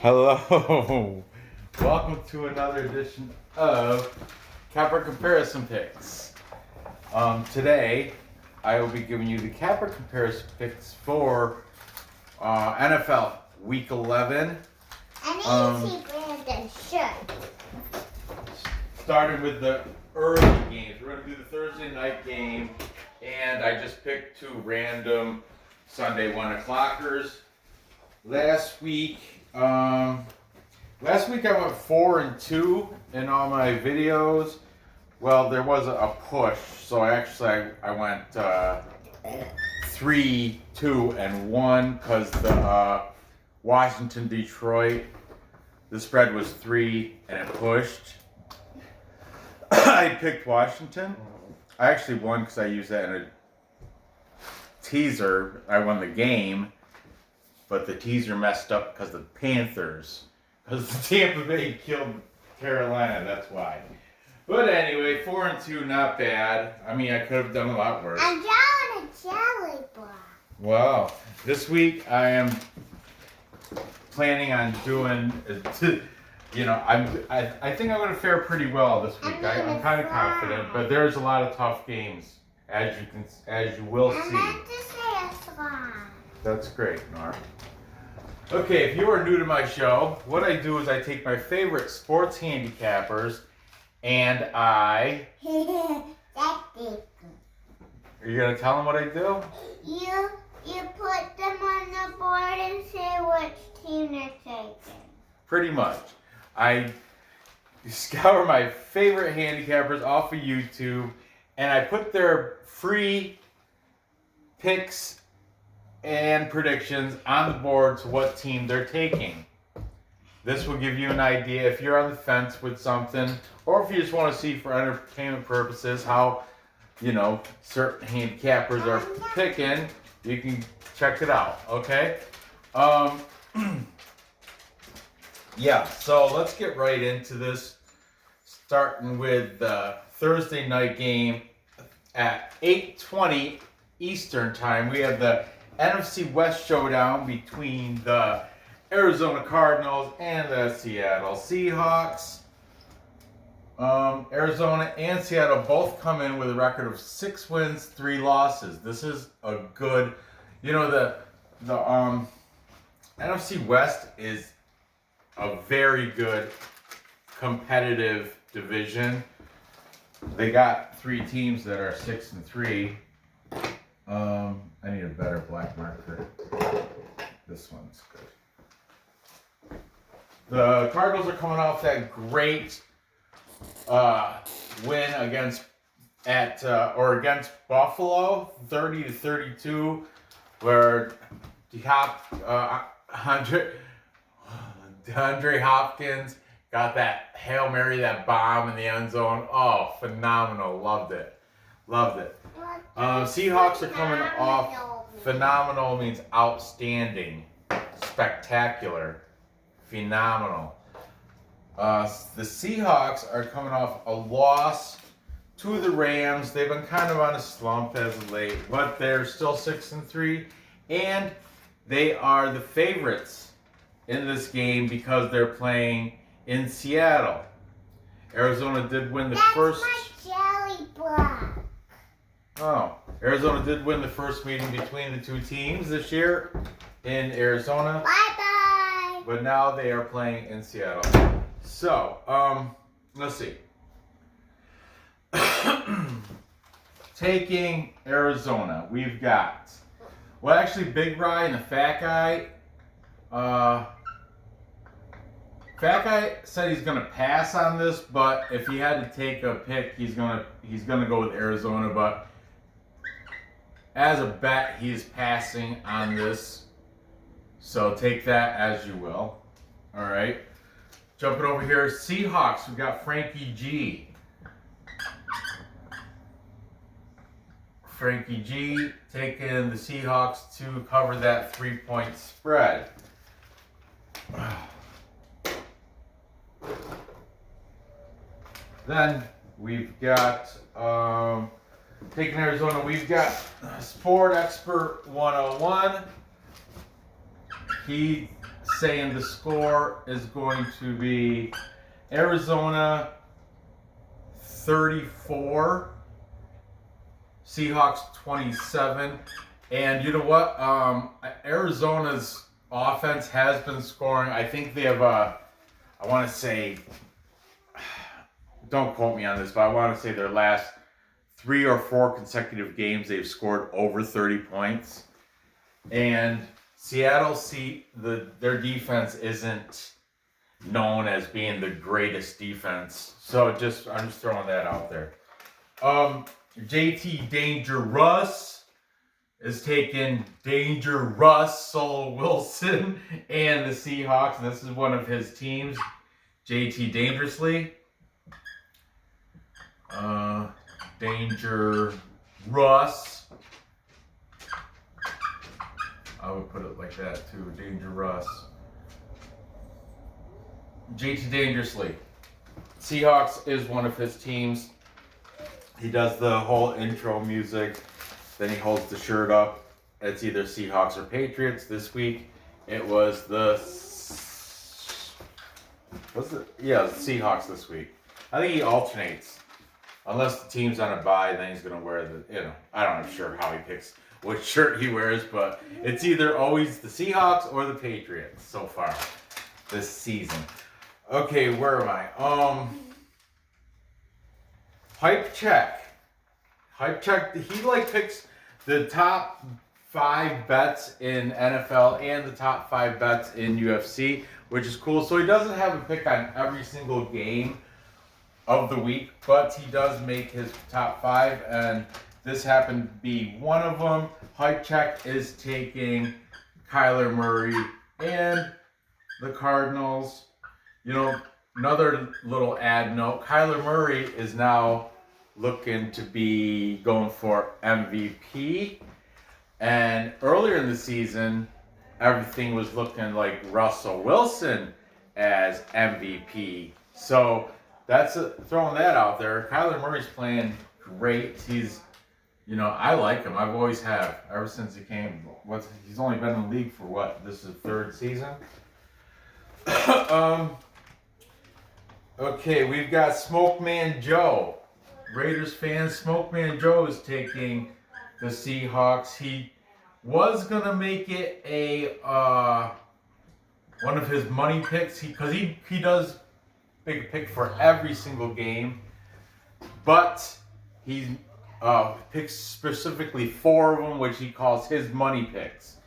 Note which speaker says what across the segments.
Speaker 1: Hello, welcome to another edition of Capper Comparison Picks. Today, I will be giving you the Capper Comparison Picks for NFL Week 11.
Speaker 2: Brandon should.
Speaker 1: Starting with the early games. We're going to do the Thursday night game, and I just picked two random Sunday 1 o'clockers. Last week I went 4-2 in all my videos. Well, there was a push, so I went 3-2-1 because the Washington Detroit, the spread was 3 and it pushed. I picked Washington. I actually won because I used that in a teaser. I won the game. But the teaser messed up because the Panthers, because the Tampa Bay killed Carolina, that's why. But anyway, 4-2, not bad. I mean, I could have done a lot worse.
Speaker 2: I'm drawing a jelly bar.
Speaker 1: Wow. This week I am planning on doing, I think I'm going to fare pretty well this week. I'm kind of confident, but there's a lot of tough games, as you will see.
Speaker 2: I meant to say a slime.
Speaker 1: That's great, Nora. Okay, if you are new to my show, what I do is I take my favorite sports handicappers and I...
Speaker 2: That's it.
Speaker 1: Are you going to tell them what I do?
Speaker 2: You put them on the board and say which team they're taking.
Speaker 1: Pretty much. I scour my favorite handicappers off of YouTube and I put their free picks and predictions on the board to what team they're taking. This will give you an idea if you're on the fence with something, or if you just want to see for entertainment purposes how, certain handicappers are picking. You can check it out, okay? Yeah, so let's get right into this, starting with the Thursday night game at 8:20 Eastern time. We have the NFC West showdown between the Arizona Cardinals and the Seattle Seahawks. Arizona and Seattle both come in with a record of 6 wins, 3 losses. This is a good, the NFC West is a very good competitive division. They got 3 teams that are 6-3. I need a better black marker. This one's good. The Cardinals are coming off that great win against Buffalo, 30-32, where DeAndre Hopkins got that Hail Mary, that bomb in the end zone. Oh, phenomenal! Loved it. Seahawks are coming off. Phenomenal means outstanding, spectacular, phenomenal. The Seahawks are coming off a loss to the Rams. They've been kind of on a slump as of late, but they're still 6-3, and they are the favorites in this game because they're playing in Seattle. Arizona did win the first.
Speaker 2: That's my jelly block.
Speaker 1: Oh, Arizona did win the first meeting between the two teams this year in Arizona.
Speaker 2: Bye-bye.
Speaker 1: But now they are playing in Seattle. So, let's see. Taking Arizona, we've got, Big Rye and the Fat Guy. Fat Guy said he's gonna pass on this, but if he had to take a pick, he's gonna go with Arizona. But as a bet, he's passing on this. So take that as you will. All right. Jumping over here, Seahawks. We got Frankie G. Frankie G taking the Seahawks to cover that 3-point spread. Then we've got, taking Arizona, we've got Sport Expert 101. He saying the score is going to be Arizona 34, Seahawks 27. And you know what? Arizona's offense has been scoring. I think they have I want to say, don't quote me on this, but I want to say their last 3 or 4 consecutive games they've scored over 30 points. And Seattle, their defense isn't known as being the greatest defense. So I'm just throwing that out there. JT Dangerous is taking Russell Wilson and the Seahawks. And this is one of his teams, JT Dangerously. Danger Russ. I would put it like that too. Danger Russ. JT Dangerously. Seahawks is one of his teams. He does the whole intro music. Then he holds the shirt up. It's either Seahawks or Patriots. This week it was the Seahawks this week. I think he alternates. Unless the team's on a bye, then he's going to wear I'm not sure how he picks which shirt he wears, but it's either always the Seahawks or the Patriots so far this season. Okay, where am I? Hype check. He picks the top 5 bets in NFL and the top 5 bets in UFC, which is cool. So he doesn't have a pick on every single game of the week, but he does make his top 5, and this happened to be one of them. Hype check is taking Kyler Murray and the Cardinals. You know, another little ad note, Kyler Murray is now looking to be going for MVP, and earlier in the season everything was looking like Russell Wilson as MVP. So that's throwing that out there. Kyler Murray's playing great. I like him. I've always have ever since he came. He's only been in the league for what? This is 3rd season. Okay, we've got Smokeman Joe. Raiders fans, Smokeman Joe is taking the Seahawks. He was gonna make it a one of his money picks because he does make a pick for every single game, but he picks specifically 4 of them, which he calls his money picks.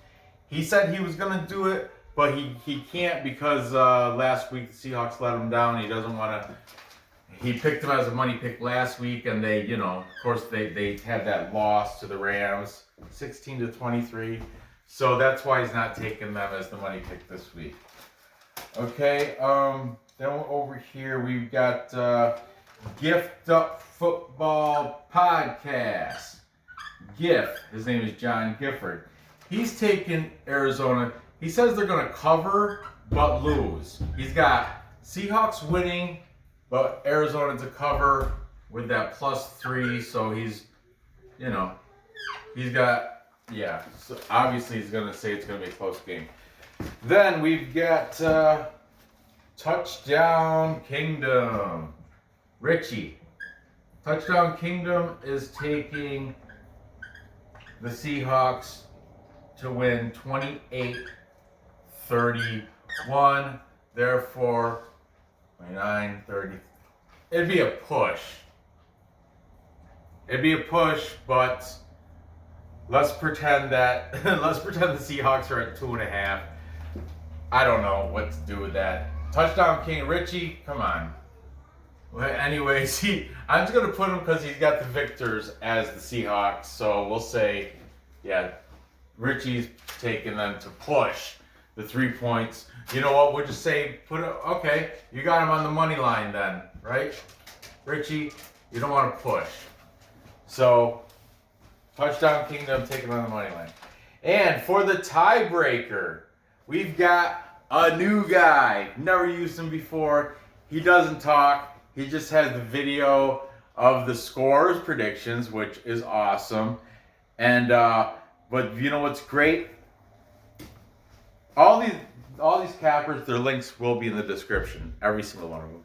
Speaker 1: He said he was gonna do it, but he can't because last week the Seahawks let him down. He doesn't want to. He picked him as a money pick last week, and they, of course, they had that loss to the Rams, 16-23. So that's why he's not taking them as the money pick this week. Okay, then over here we've got Gift Up Football Podcast. Gift, his name is John Gifford. He's taking Arizona. He says they're going to cover but lose. He's got Seahawks winning, but Arizona to cover with that +3. So he's got, so obviously he's going to say it's going to be a close game. Then we've got Touchdown Kingdom. Richie. Touchdown Kingdom is taking the Seahawks to win 28-31. Therefore, 29-30. It'd be a push. But let's pretend the Seahawks are at 2.5. I don't know what to do with that. Touchdown King Richie, come on. Well, anyways, I'm just gonna put him because he's got the victors as the Seahawks. So we'll say, Richie's taking them to push the 3 points. You know what? We'll just say okay. You got him on the money line then, right? Richie, you don't want to push. So Touchdown Kingdom taking on the money line. And for the tiebreaker, we've got a new guy. Never used him before. He doesn't talk. He just has the video of the scores predictions, which is awesome. And but you know what's great? All all these cappers, their links will be in the description. Every single one of them.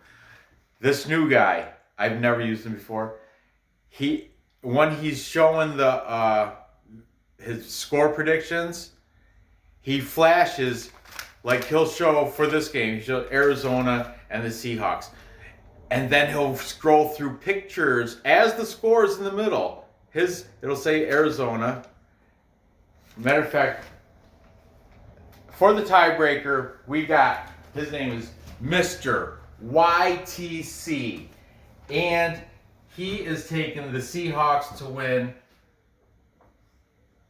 Speaker 1: This new guy, I've never used him before. When he's showing the his score predictions, he flashes, like he'll show for this game, he showed Arizona and the Seahawks. And then he'll scroll through pictures as the score is in the middle. It'll say Arizona. Matter of fact, for the tiebreaker, we got, his name is Mr. YTC. And he is taking the Seahawks to win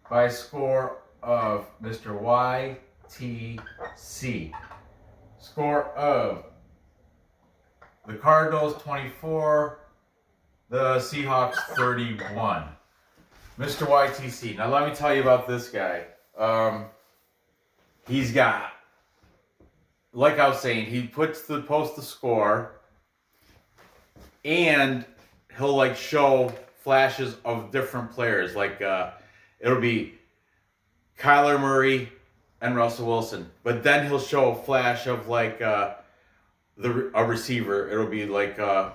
Speaker 1: by a score of Mr. YTC. Score of the Cardinals 24, the Seahawks 31. Mr. YTC. Now let me tell you about this guy. He's got, like I was saying, he posts the score, and he'll like show flashes of different players. Like it'll be Kyler Murray and Russell Wilson, but then he'll show a flash of like a receiver. It'll be like I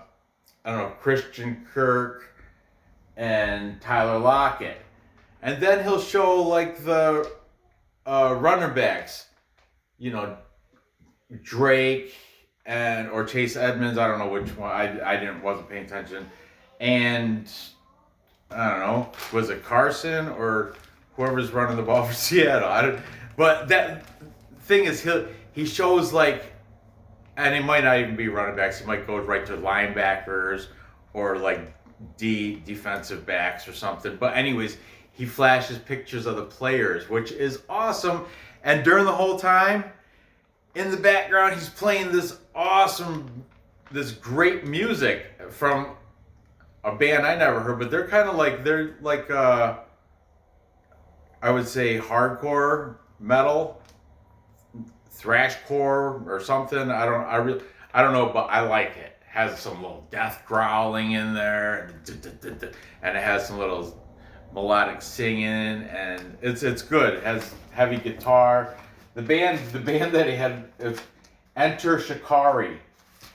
Speaker 1: don't know, Christian Kirk and Tyler Lockett, and then he'll show like the running backs, you know, Drake or Chase Edmonds. I don't know which one. I wasn't paying attention, and I don't know, was it Carson or whoever's running the ball for Seattle? But that thing is, he shows like, and it might not even be running backs. He might go right to linebackers or like defensive backs or something. But anyways, he flashes pictures of the players, which is awesome. And during the whole time, in the background, he's playing this great music from a band I never heard, but they're like I would say hardcore metal, thrashcore or something. I don't know, but I like it. Has some little death growling in there, and it has some little melodic singing, and it's good. It has heavy guitar. The band that he had is Enter Shikari.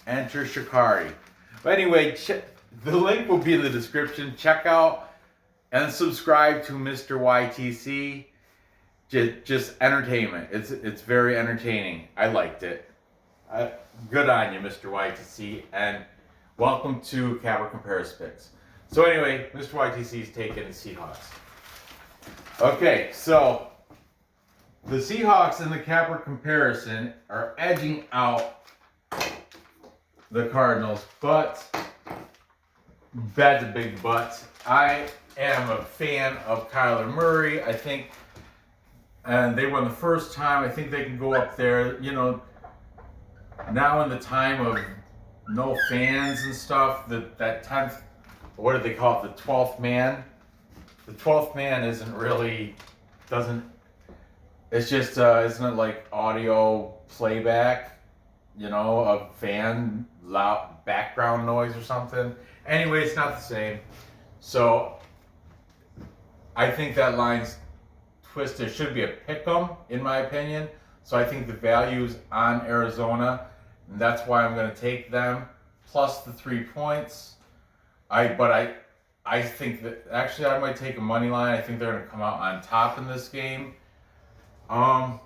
Speaker 1: But anyway, the link will be in the description. Check out and subscribe to Mr. YTC. Just entertainment. It's very entertaining. I liked it. Good on you, Mr. YTC, and welcome to Capper Compares Picks. So anyway, Mr. YTC is taking the Seahawks. Okay, so the Seahawks in the Capper comparison are edging out the Cardinals, but that's a big but. I am a fan of Kyler Murray. I think, and they won the first time. I think they can go up there. You know, now in the time of no fans and stuff, that 10th, what do they call it, the 12th man? The 12th man it's just, isn't it like audio playback, you know, of fan loud background noise or something? Anyway, it's not the same. So I think that line's twisted. It should be a pick'em, in my opinion. So I think the value's on Arizona, and that's why I'm going to take them plus the 3 points. I think that actually I might take a money line. I think they're going to come out on top in this game. I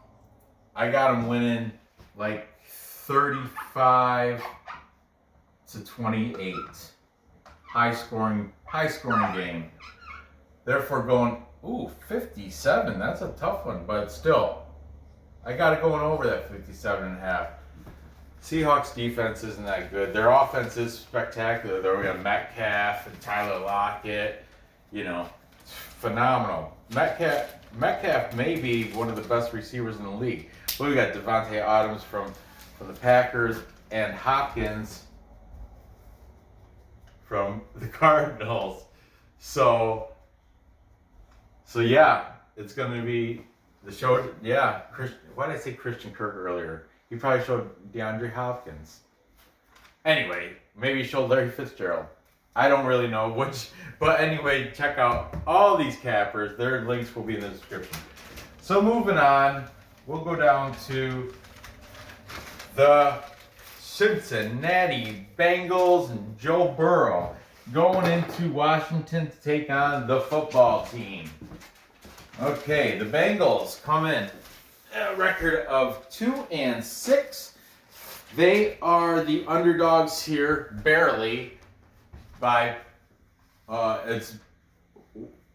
Speaker 1: got them winning like 35-28. High scoring game. Therefore going 57. That's a tough one, but still, I got it going over that 57.5. Seahawks defense isn't that good. Their offense is spectacular. We have Metcalf and Tyler Lockett. You know, phenomenal. Metcalf may be one of the best receivers in the league. But we got Devontae Adams from the Packers and Hopkins from the Cardinals. So yeah, it's going to be the show. Yeah, why did I say Christian Kirk earlier? He probably showed DeAndre Hopkins. Anyway, maybe he showed Larry Fitzgerald. I don't really know which. But anyway, check out all these cappers. Their links will be in the description. So moving on, we'll go down to the Cincinnati Bengals and Joe Burrow going into Washington to take on the football team. Okay, the Bengals come in a record of 2-6. They are the underdogs here, barely, by it's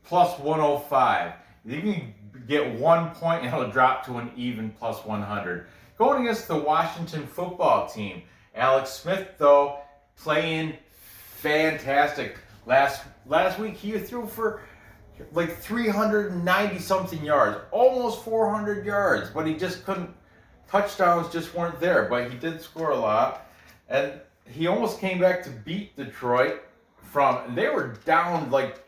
Speaker 1: plus 105. You can get 1 point and it'll drop to an even plus 100. Going against the Washington football team. Alex Smith, though, playing fantastic. Last week he threw for like 390 something yards, almost 400 yards, but he just couldn't. Touchdowns just weren't there, but he did score a lot, and he almost came back to beat Detroit they were down like,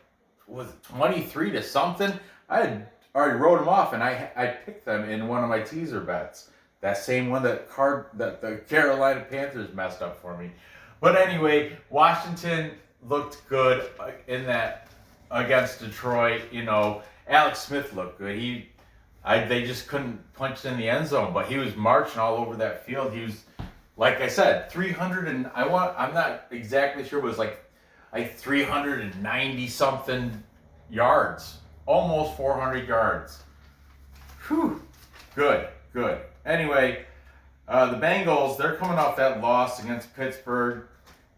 Speaker 1: was it 23 to something? I had already wrote them off, and I picked them in one of my teaser bets. That same one that the Carolina Panthers messed up for me. But anyway, Washington looked good in that against Detroit. You know, Alex Smith looked good. They just couldn't punch in the end zone, but he was marching all over that field. He was, like I said, 300 and I'm not exactly sure, but it was like 390 something yards, almost 400 yards. Whew, good. Anyway, the Bengals, they're coming off that loss against Pittsburgh,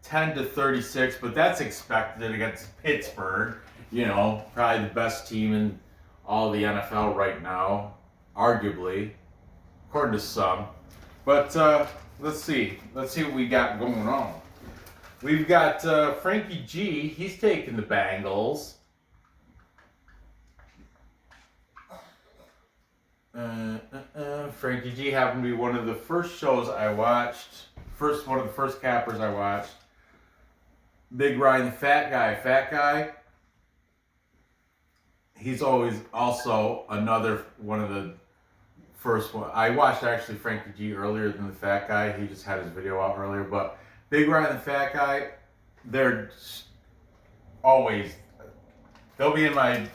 Speaker 1: 10-36, but that's expected against Pittsburgh. You know, probably the best team in all the NFL right now, arguably, according to some. But let's see what we got going on. We've got Frankie G. He's taking the Bengals. Frankie G happened to be one of the first shows I watched. One of the first cappers I watched. Big Ryan, the fat guy. He's always also another one of the first one. I watched actually Frankie G earlier than the fat guy. He just had his video out earlier. But Big Ryan, the fat guy, they'll be in my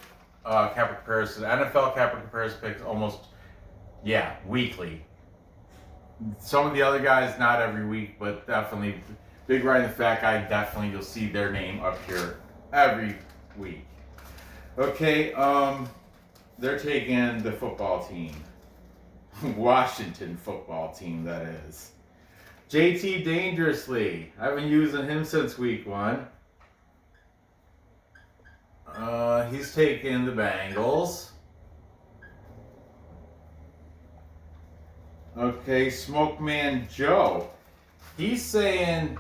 Speaker 1: capper comparison, NFL capper comparison picks almost, weekly. Some of the other guys, not every week, but definitely Big Ryan, the fat guy, definitely you'll see their name up here every week. Okay, they're taking the football team. Washington football team, that is. JT Dangerously. I've been using him since week 1. He's taking the Bengals. Okay, Smoke Man Joe. He's taking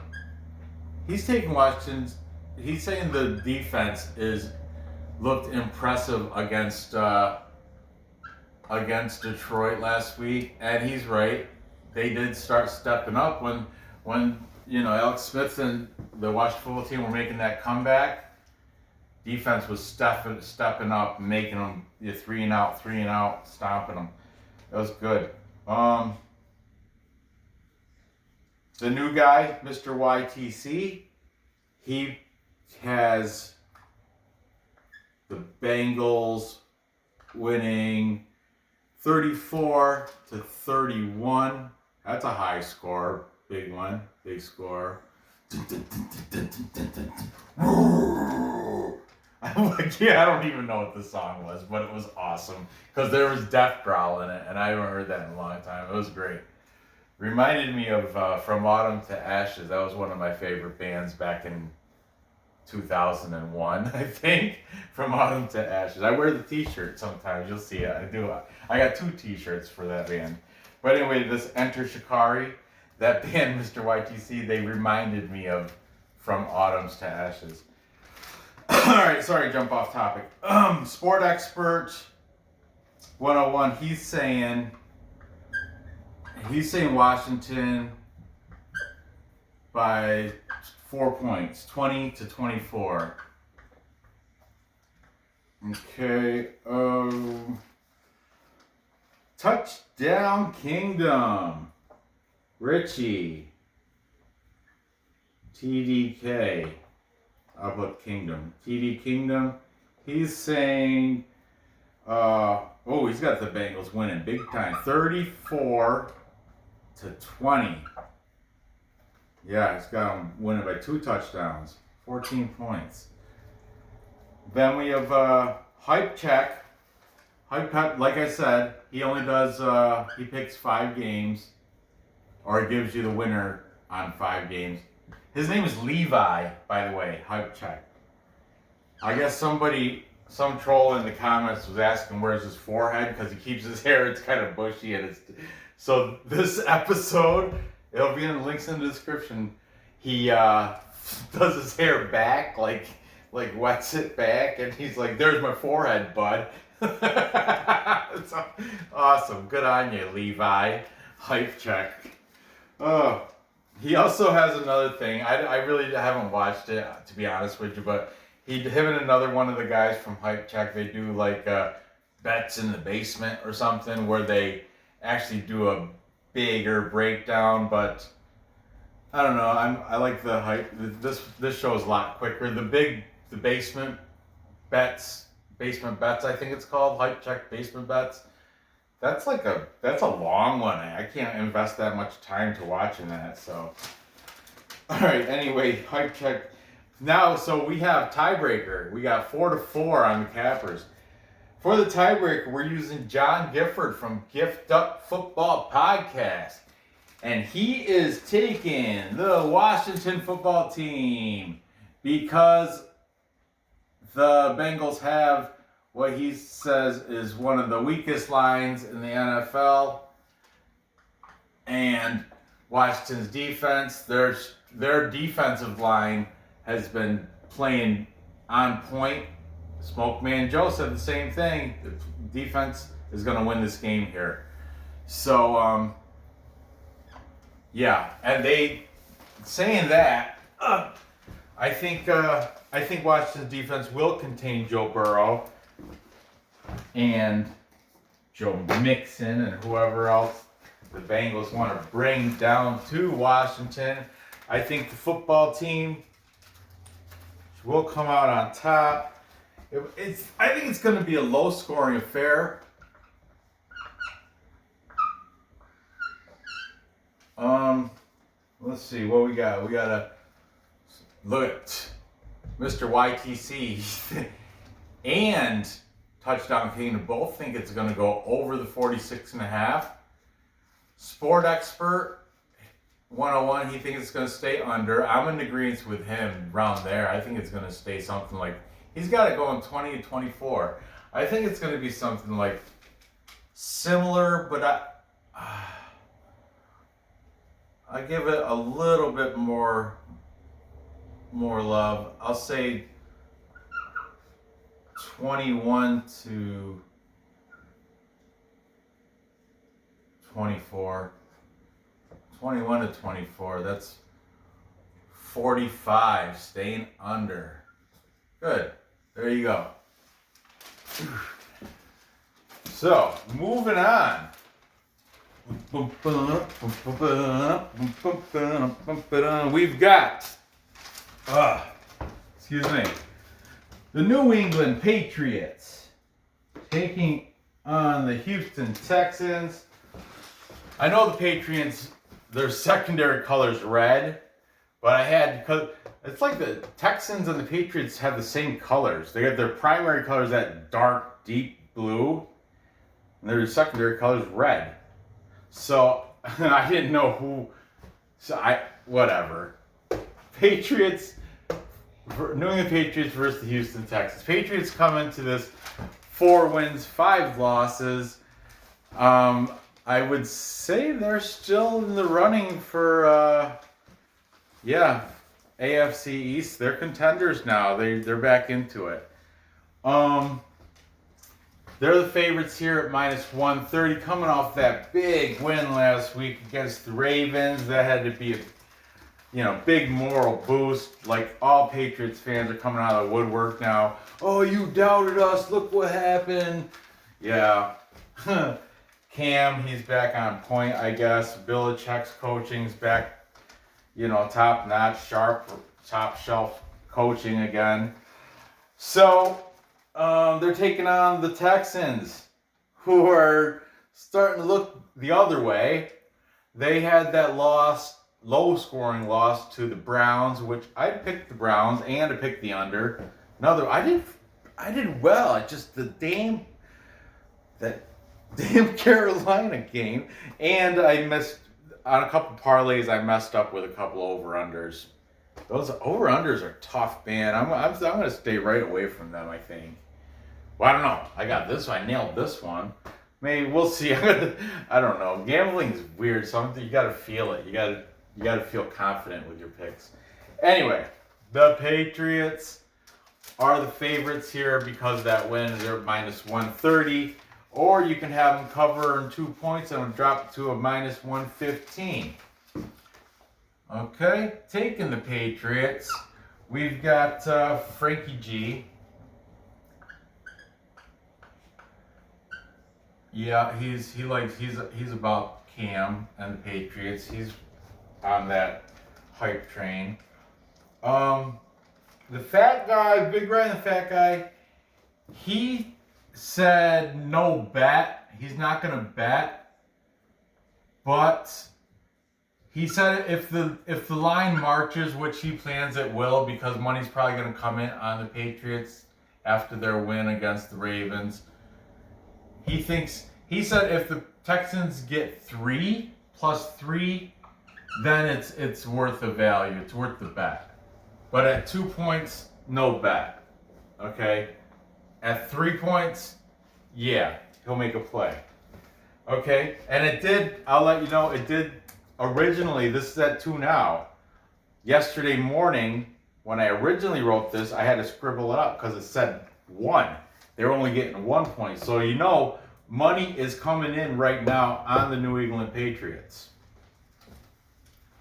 Speaker 1: Washington's. He's saying the defense looked impressive against Detroit last week, and he's right. They did start stepping up when Alex Smith and the Washington football team were making that comeback. Defense was stepping up, making them 3 and out, stomping them. That was good. The new guy, Mr. YTC, he has the Bengals winning 34-31. That's a high score. Big one. Big score. I'm like, I don't even know what the song was, but it was awesome. Because there was Death Growl in it, and I haven't heard that in a long time. It was great. Reminded me of From Autumn to Ashes. That was one of my favorite bands back in 2001, I think. From Autumn to Ashes. I wear the t-shirt sometimes. You'll see it. I do. I got 2 t-shirts for that band. But anyway, this Enter Shikari, that band, Mr. YTC, they reminded me of From Autumns to Ashes. Alright, sorry, jump off topic. Sport Expert 101, he's saying Washington by 4 points, 20-24. Okay, Touchdown Kingdom. Richie. TDK. I'll put Kingdom. TD Kingdom. He's saying, he's got the Bengals winning big time. 34-10. to 20. Yeah, he's got him winning by 2 touchdowns, 14 points. Then we have Hype Check. Like I said, he only does, he picks 5 games, or he gives you the winner on 5 games. His name is Levi, by the way, Hype Check. I guess some troll in the comments was asking where's his forehead, because he keeps his hair, it's kind of bushy, and so this episode, it'll be in the links in the description. He does his hair back, like wets it back, and he's like, there's my forehead, bud. It's awesome. Good on you, Levi. Hype Check. Oh, he also has another thing. I really haven't watched it, to be honest with you, but him and another one of the guys from Hype Check, they do like bets in the basement or something, where they actually do a bigger breakdown. But I don't know. I like the hype. This show is a lot quicker. The basement bets, I think it's called, Hype Check Basement Bets. That's a long one. I can't invest that much time to watching that. So, all right. Anyway, Hype Check. Now, so we have tiebreaker. We got 4-4 on the Cappers. For the tiebreaker, we're using John Gifford from Gift Up Football Podcast. And he is taking the Washington football team because the Bengals have what he says is one of the weakest lines in the NFL. And Washington's defense, their defensive line has been playing on point. Smoke Man Joe said the same thing. The defense is going to win this game here. So, yeah, and they saying that, I think Washington's defense will contain Joe Burrow and Joe Mixon and whoever else the Bengals want to bring down to Washington. I think the football team will come out on top. I think it's going to be a low-scoring affair. Let's see what we got. We got to look at Mr. YTC and Touchdown King. Both think it's going to go over the 46.5. Sport Expert 101, he thinks it's going to stay under. I'm in agreement with him around there. I think it's going to stay something like, he's got it going 20-24. I think it's going to be something like similar, but I give it a little bit more love. I'll say 21-24. 21-24. That's 45. Staying under. Good. There you go. So, moving on. We've got, excuse me, the New England Patriots taking on the Houston Texans. I know the Patriots, their secondary color is red, but because it's like the Texans and the Patriots have the same colors. They have their primary colors that dark, deep blue, and their secondary color is red. So I didn't know who. Whatever. Patriots, New England Patriots versus the Houston Texans. Patriots come into this 4 wins, 5 losses. I would say they're still in the running for, AFC East. They're contenders now. They're back into it. They're the favorites here at -130, coming off that big win last week against the Ravens. That had to be a big moral boost. Like, all Patriots fans are coming out of the woodwork now. Oh, you doubted us. Look what happened. Yeah. Cam, he's back on point, I guess. Belichick's coaching's back, top-notch, sharp, top-shelf coaching again. So, they're taking on the Texans, who are starting to look the other way. They had that loss, low-scoring loss to the Browns, which I picked the Browns and I picked the under. I did well. I just that damn Carolina game, and I missed on a couple parlays. I messed up with a couple over-unders. Those over-unders are tough, man. I'm gonna stay right away from them, I think. Well, I don't know. I got this one. I nailed this one. Maybe we'll see. I don't know. Gambling's weird. You gotta feel it. You gotta feel confident with your picks. Anyway, the Patriots are the favorites here because of that win. They're minus 130. Or you can have them cover in 2 points and drop to a minus 115. Okay, taking the Patriots. We've got Frankie G. Yeah, he's about Cam and the Patriots. He's on that hype train. The fat guy, Big Ryan, the fat guy, he said no bet. He's not gonna bet, but he said if the line marches, which he plans it will, because money's probably gonna come in on the Patriots after their win against the Ravens. He said if the Texans get 3 plus 3, then it's worth the value. It's worth the bet. But at 2 points, no bet. Okay? At 3 points, yeah, he'll make a play. Okay? And it did, I'll let you know, it did originally, this is at 2 now. Yesterday morning, when I originally wrote this, I had to scribble it up because it said 1. They were only getting 1 point. So you know, money is coming in right now on the New England Patriots.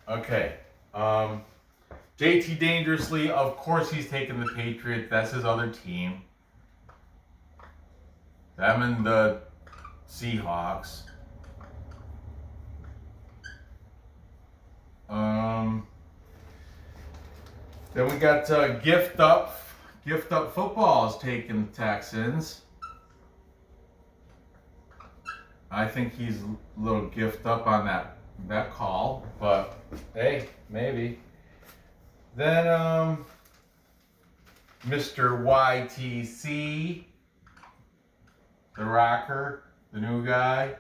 Speaker 1: Okay. JT Dangerously, of course he's taking the Patriots. That's his other team. Them and the Seahawks. Then we got Gift Up. Gift Up Football is taking the Texans. I think he's a little gift up on that call, but hey, maybe. Then Mr. YTC, the rocker, the new guy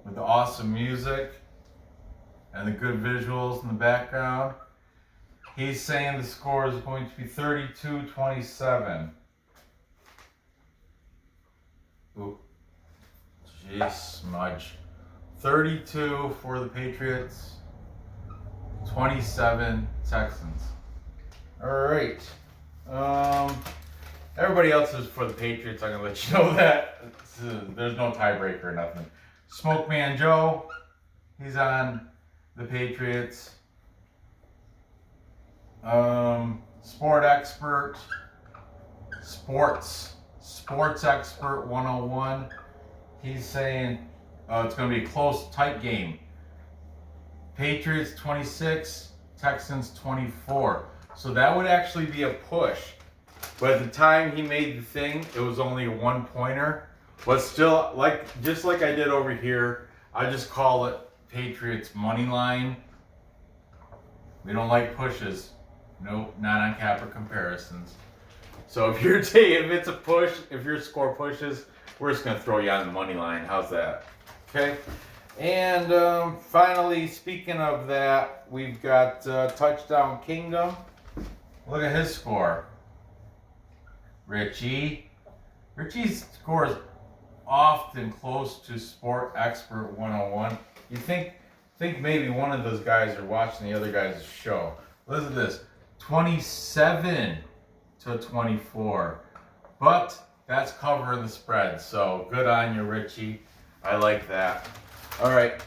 Speaker 1: with the awesome music and the good visuals in the background. He's saying the score is going to be 32-27. Ooh. Jeez, smudge. 32 for the Patriots, 27 Texans. All right. Everybody else is for the Patriots. I'm gonna let you know that there's no tiebreaker or nothing. Smoke Man Joe, he's on the Patriots. Sports Expert 101. He's saying it's going to be a close, tight game. Patriots 26, Texans 24. So that would actually be a push. But at the time he made the thing, it was only a 1-pointer. But still, just like I did over here, I just call it Patriots money line. We don't like pushes. Nope, not on Capper comparisons. So if it's a push, if your score pushes, we're just going to throw you on the money line. How's that? Okay. And finally, speaking of that, we've got Touchdown Kingdom. Look at his score. Richie's score is often close to Sport Expert 101. You think maybe one of those guys are watching the other guy's show. Listen to this. 27-24. But that's covering the spread, so good on you, Richie. I like that. All right,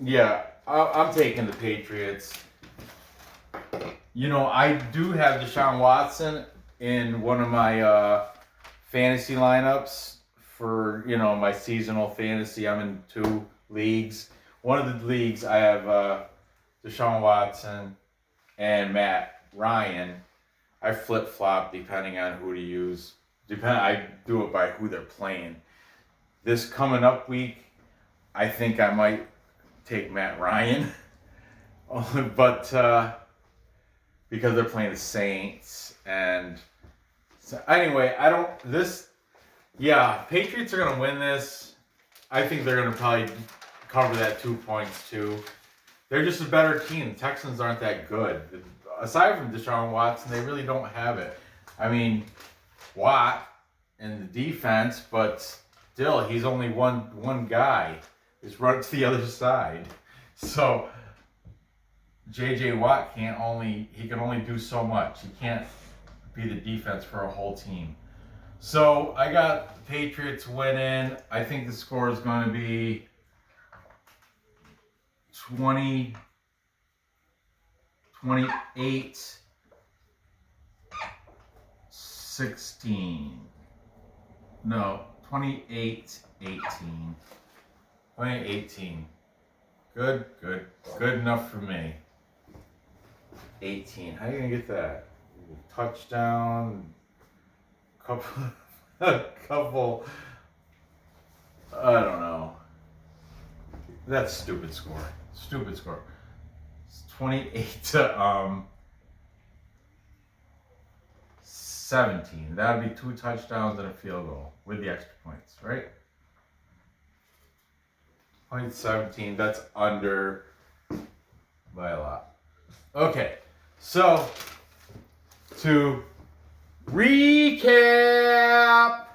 Speaker 1: yeah, I'm taking the Patriots. You know, I do have Deshaun Watson in one of my fantasy lineups for, my seasonal fantasy. I'm in 2 leagues. One of the leagues I have Deshaun Watson and Matt Ryan. I flip-flop depending on who to use. I do it by who they're playing. This coming up week, I think I might take Matt Ryan. But because they're playing the Saints. And so anyway, Patriots are going to win this. I think they're going to probably cover that 2 points too. They're just a better team. The Texans aren't that good. Aside from Deshaun Watson, they really don't have it. I mean, Watt in the defense, but still, he's only one guy. Just run to the other side. So J.J. Watt can only do so much. He can't be the defense for a whole team. So I got the Patriots winning. I think the score is going to be 28, 16. No, 28, 18. 2018. Good enough for me. 18. How are you gonna get that? Touchdown. Couple. I don't know. That's stupid score. It's 28 to 17. That would be 2 touchdowns and a field goal with the extra points, right? 0.17, that's under by a lot. Okay, so to recap,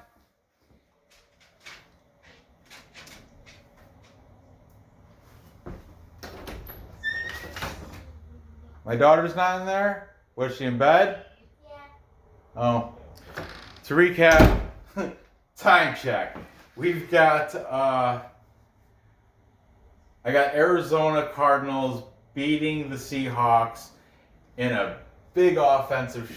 Speaker 1: my daughter's not in there. Was she in bed?
Speaker 2: Yeah.
Speaker 1: Oh. To recap, time check. We've got I got Arizona Cardinals beating the Seahawks in a big offensive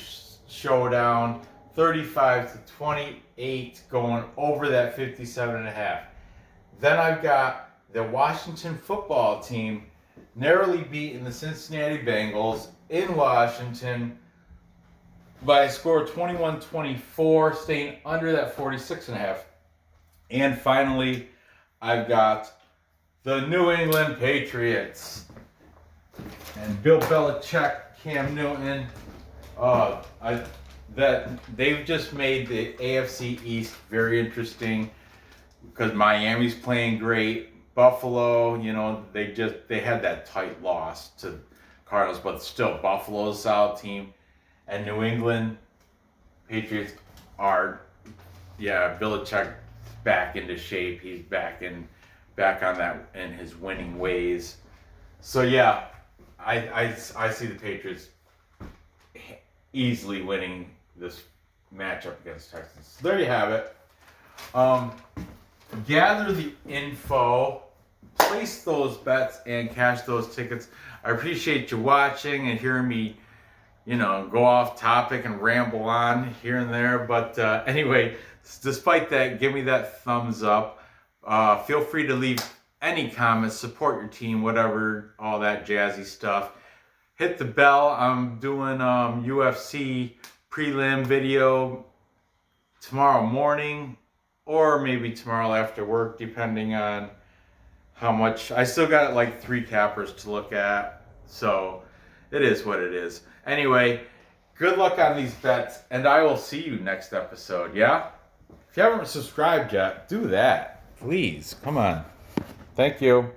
Speaker 1: showdown, 35-28, going over that 57.5. Then I've got the Washington football team narrowly beating the Cincinnati Bengals in Washington by a score of 21-24, staying under that 46.5. And finally, I've got the New England Patriots and Bill Belichick, Cam Newton. That they've just made the AFC East very interesting because Miami's playing great. Buffalo, they had that tight loss to Cardinals, but still Buffalo's a solid team. And New England Patriots are, Belichick back into shape. He's back on that in his winning ways. So I see the Patriots easily winning this matchup against Texans. So there you have it. Gather the info, place those bets, and cash those tickets. I appreciate you watching and hearing me, go off topic and ramble on here and there. But anyway, despite that, give me that thumbs up. Feel free to leave any comments, support your team, whatever, all that jazzy stuff. Hit the bell. I'm doing UFC prelim video tomorrow morning or maybe tomorrow after work, depending on how much. I still got like 3 cappers to look at, so it is what it is. Anyway, good luck on these bets, and I will see you next episode, yeah? If you haven't subscribed yet, do that. Please, come on. Thank you.